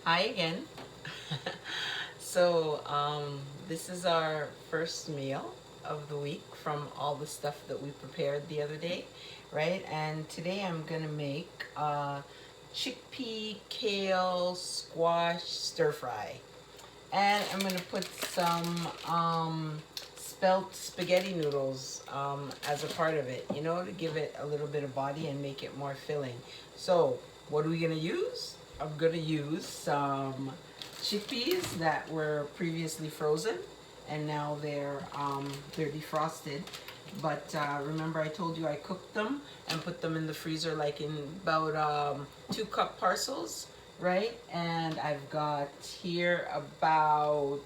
Hi again. So, this is our first meal of the week from all the stuff that we prepared the other day, right? And today I'm gonna make chickpea, kale, squash stir fry. And I'm gonna put some spelt spaghetti noodles as a part of it, to give it a little bit of body and make it more filling. So, what are we gonna use? I'm gonna use some chickpeas that were previously frozen, and now they're defrosted. But remember, I told you I cooked them and put them in the freezer, like in about 2 cup parcels, right? And I've got here about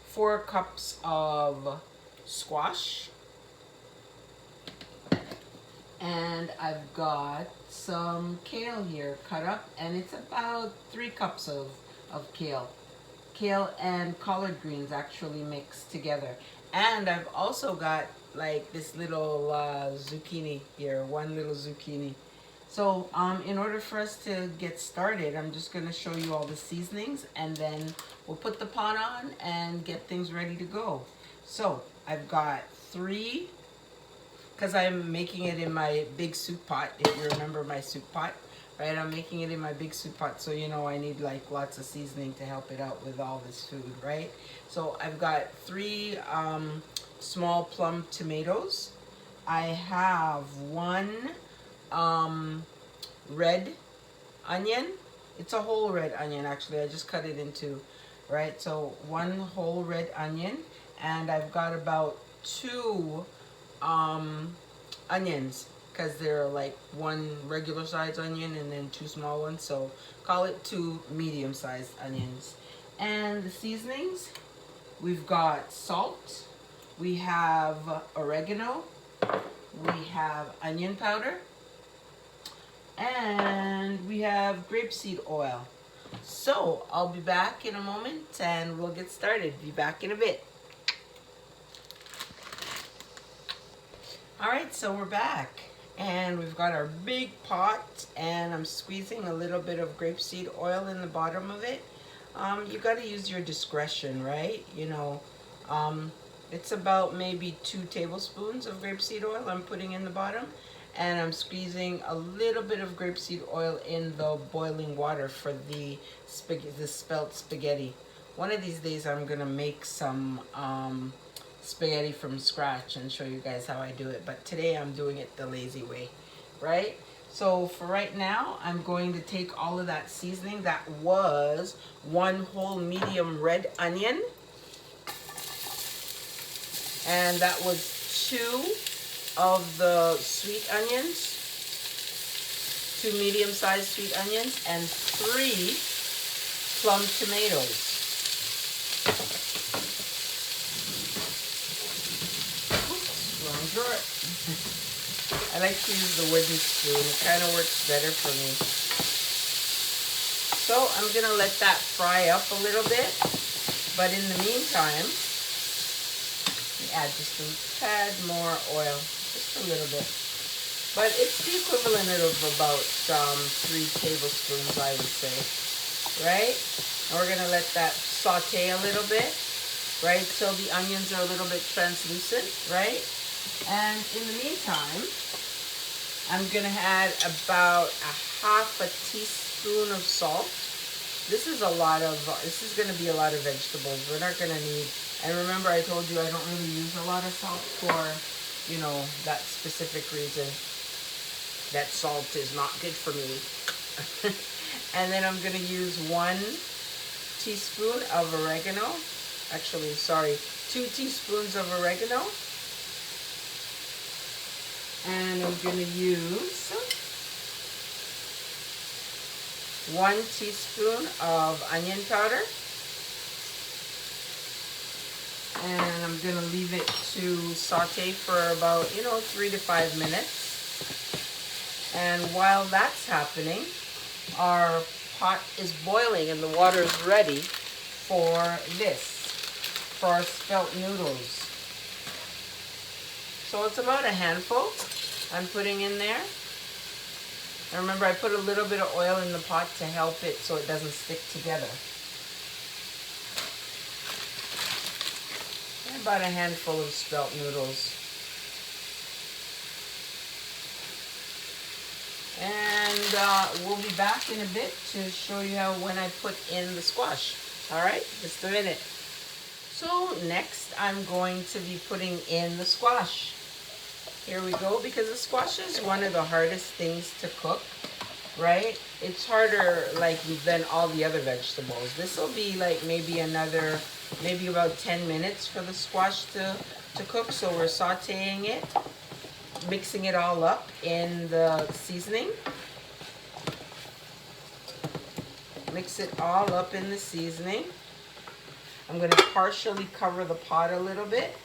4 cups of squash, and I've got some kale here cut up, and it's about 3 cups of kale. Kale and collard greens actually mixed together. And I've also got like this little zucchini here, one little zucchini. So in order for us to get started, I'm just going to show you all the seasonings, and then we'll put the pot on and get things ready to go. So I've got 3, because I'm making it in my big soup pot, if you remember my soup pot, right? I'm making it in my big soup pot, so I need like lots of seasoning to help it out with all this food, right? So I've got 3 small plum tomatoes. I have 1 red onion. It's a whole red onion, actually. I just cut it in 2, right? So 1 whole red onion, and I've got about 2 onions, because they're like 1 regular sized onion and then 2 small ones, so call it 2 medium sized onions. And the seasonings, we've got salt, we have oregano, we have onion powder, and we have grapeseed oil. So I'll be back in a moment and we'll get started. Be back in a bit. All right, so we're back, and we've got our big pot, and I'm squeezing a little bit of grapeseed oil in the bottom of it. You got to use your discretion, right? It's about maybe 2 tablespoons of grapeseed oil I'm putting in the bottom, and I'm squeezing a little bit of grapeseed oil in the boiling water for the spelt spaghetti. One of these days I'm gonna make some spaghetti from scratch and show you guys how I do it, but today I'm doing it the lazy way, right? So for right now, I'm going to take all of that seasoning. That was 1 whole medium red onion, and that was 2 of the sweet onions, 2 medium-sized sweet onions, and 3 plum tomatoes. Wrong drawer. I like to use the wooden spoon. It kind of works better for me. So I'm going to let that fry up a little bit. But in the meantime, add just a tad more oil. Just a little bit. But it's the equivalent of about 3 tablespoons, I would say. Right? And we're going to let that saute a little bit. Right? Till the onions are a little bit translucent. Right? And in the meantime, I'm going to add about a half a teaspoon of salt. This is going to be a lot of vegetables. We're not going to need, and remember I told you I don't really use a lot of salt for, that specific reason. That salt is not good for me. And then I'm going to use 1 teaspoon of oregano. Actually, sorry, 2 teaspoons of oregano. And I'm going to use 1 teaspoon of onion powder. And I'm going to leave it to saute for about, 3 to 5 minutes. And while that's happening, our pot is boiling and the water is ready for our spelt noodles. So it's about a handful I'm putting in there. And remember, I put a little bit of oil in the pot to help it so it doesn't stick together. And about a handful of spelt noodles. And we'll be back in a bit to show you how when I put in the squash. All right, just a minute. So next I'm going to be putting in the squash. Here we go, because the squash is one of the hardest things to cook, right? It's harder like than all the other vegetables. This will be like maybe about 10 minutes for the squash to cook. So we're sauteing it, mixing it all up in the seasoning. Mix it all up in the seasoning. I'm going to partially cover the pot a little bit.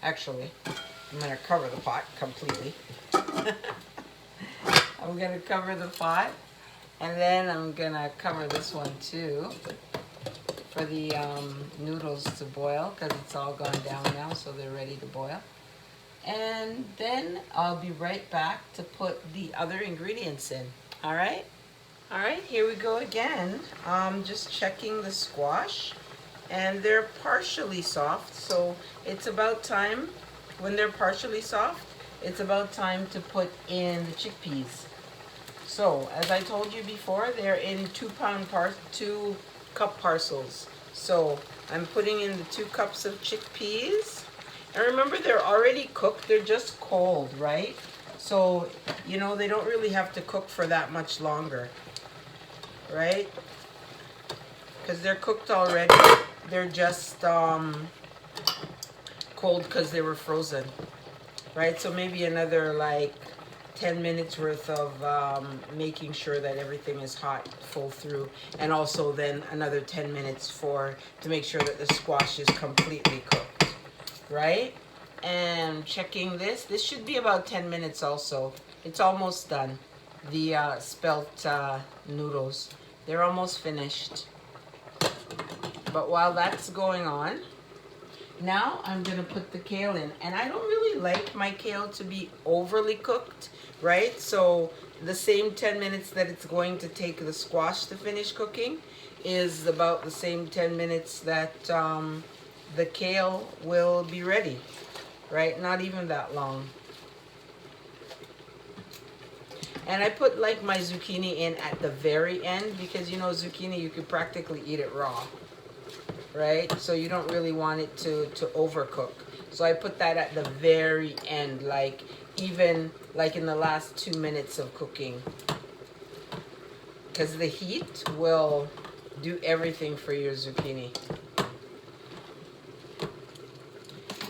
Actually, I'm going to cover the pot completely. I'm going to cover the pot, and then I'm going to cover this one too for the noodles to boil, because it's all gone down now, so they're ready to boil. And then I'll be right back to put the other ingredients in. All right? All right, here we go again. Just checking the squash, and they're partially soft, so it's about time, when they're partially soft, it's about time to put in the chickpeas. So, as I told you before, they're in 2 cup parcels. So, I'm putting in the 2 cups of chickpeas. And remember, they're already cooked, they're just cold, right? So, you know, they don't really have to cook for that much longer, right? Because they're cooked already. They're just cold because they were frozen, right? So maybe another like 10 minutes worth of making sure that everything is hot full through, and also then another 10 minutes to make sure that the squash is completely cooked, right? And checking this should be about 10 minutes also. It's almost done. The spelt noodles, they're almost finished. But while that's going on, now I'm gonna put the kale in. And I don't really like my kale to be overly cooked, right? So the same 10 minutes that it's going to take the squash to finish cooking is about the same 10 minutes that the kale will be ready, right? Not even that long. And I put like my zucchini in at the very end, because you know zucchini, you could practically eat it raw, right? So you don't really want it to overcook. So I put that at the very end, like even like in the last 2 minutes of cooking, because the heat will do everything for your zucchini.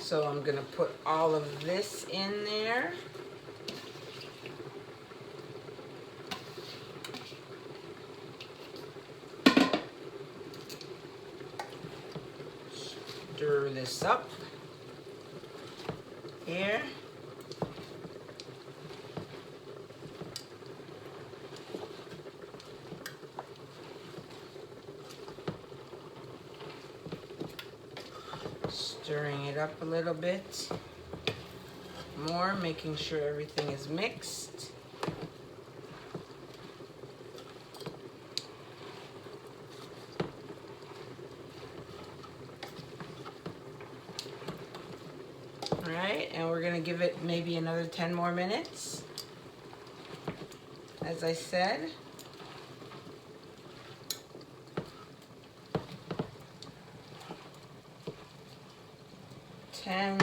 So I'm gonna put all of this in there. Stir this up here. Stirring it up a little bit more, making sure everything is mixed. Alright, and we're going to give it maybe another 10 more minutes. As I said,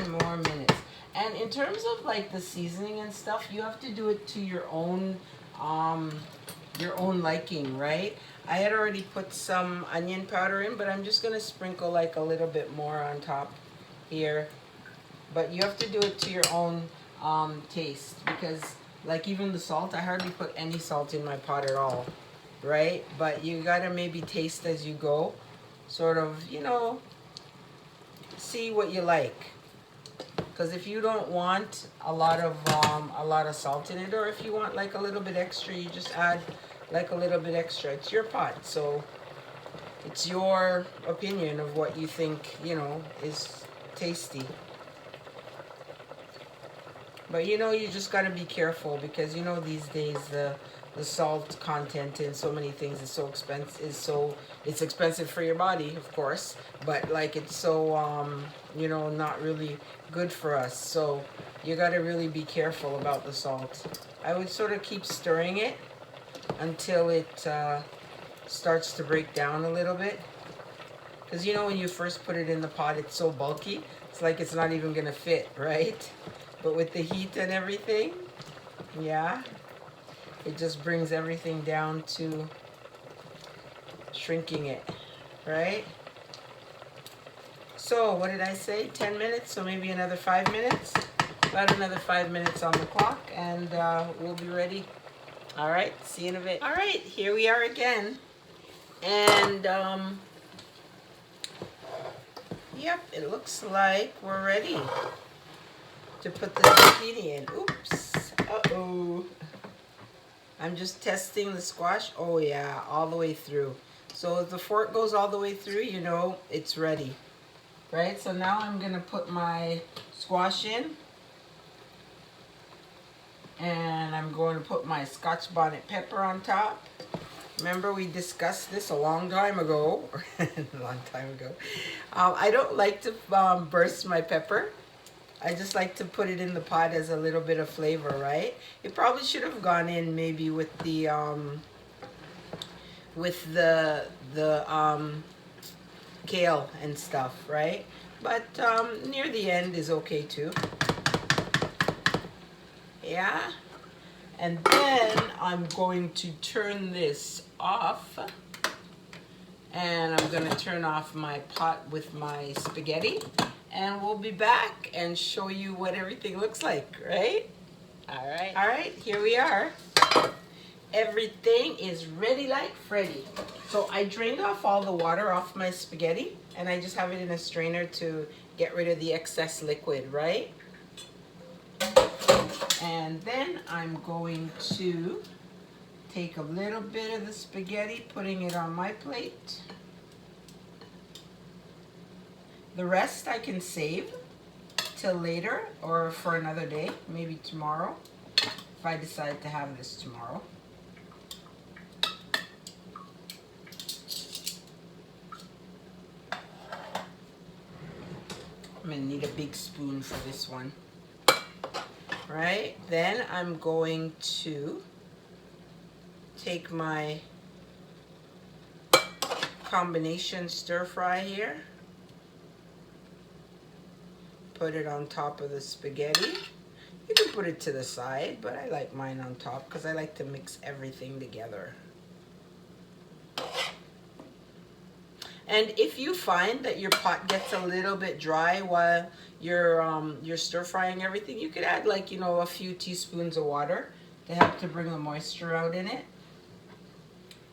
more minutes. And in terms of like the seasoning and stuff, you have to do it to your own liking, right? I had already put some onion powder in, but I'm just gonna sprinkle like a little bit more on top here. But you have to do it to your own taste, because like even the salt, I hardly put any salt in my pot at all, right? But you gotta maybe taste as you go, sort of, you know, see what you like. Because if you don't want a lot of salt in it, or if you want like a little bit extra, you just add like a little bit extra. It's your pot, so it's your opinion of what you think, you know, is tasty. But you know, you just got to be careful because you know these days the salt content in so many things is so expensive. It's expensive for your body, of course, but like it's so you know, not really good for us. So you got to really be careful about the salt. I would sort of keep stirring it until it starts to break down a little bit. Because you know when you first put it in the pot, it's so bulky. It's like it's not even gonna fit, right? But with the heat and everything, yeah, it just brings everything down to shrinking it, right? So what did I say? 10 minutes, so maybe another 5 minutes. About another 5 minutes on the clock, and we'll be ready. All right, see you in a bit. All right, here we are again. And yep, it looks like we're ready to put the zucchini in. Oops, uh-oh. I'm just testing the squash. Oh yeah, all the way through. So if the fork goes all the way through, you know it's ready, right? So now I'm gonna put my squash in. And I'm going to put my Scotch bonnet pepper on top. Remember we discussed this a long time ago. I don't like to burst my pepper. I just like to put it in the pot as a little bit of flavor, right? It probably should have gone in maybe with the kale and stuff, right? But near the end is okay too. Yeah, and then I'm going to turn this off, and I'm going to turn off my pot with my spaghetti, and we'll be back and show you what everything looks like, right? All right, here we are. Everything is ready like Freddy. So I drained off all the water off my spaghetti, and I just have it in a strainer to get rid of the excess liquid, right? And then I'm going to take a little bit of the spaghetti, putting it on my plate. The rest I can save till later or for another day, maybe tomorrow, if I decide to have this tomorrow. I'm gonna need a big spoon for this one. Right, then I'm going to take my combination stir fry here, put it on top of the spaghetti. You can put it to the side, but I like mine on top because I like to mix everything together. And if you find that your pot gets a little bit dry while you're stir frying everything, you could add, like, you know, a few teaspoons of water to help to bring the moisture out in it.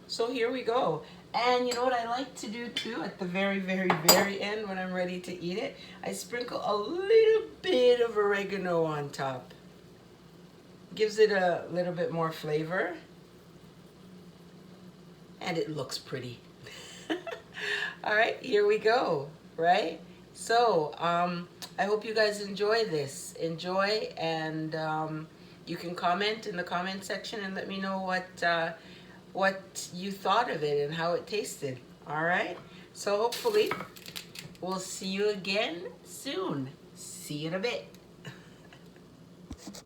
So here we go. And you know what I like to do too at the very, very, very end when I'm ready to eat it? I sprinkle a little bit of oregano on top. Gives it a little bit more flavor. And it looks pretty. All right, here we go, right? So I hope you guys enjoy this. Enjoy, and you can comment in the comment section and let me know what you thought of it and how it tasted. All right, so hopefully we'll see you again soon. See you in a bit.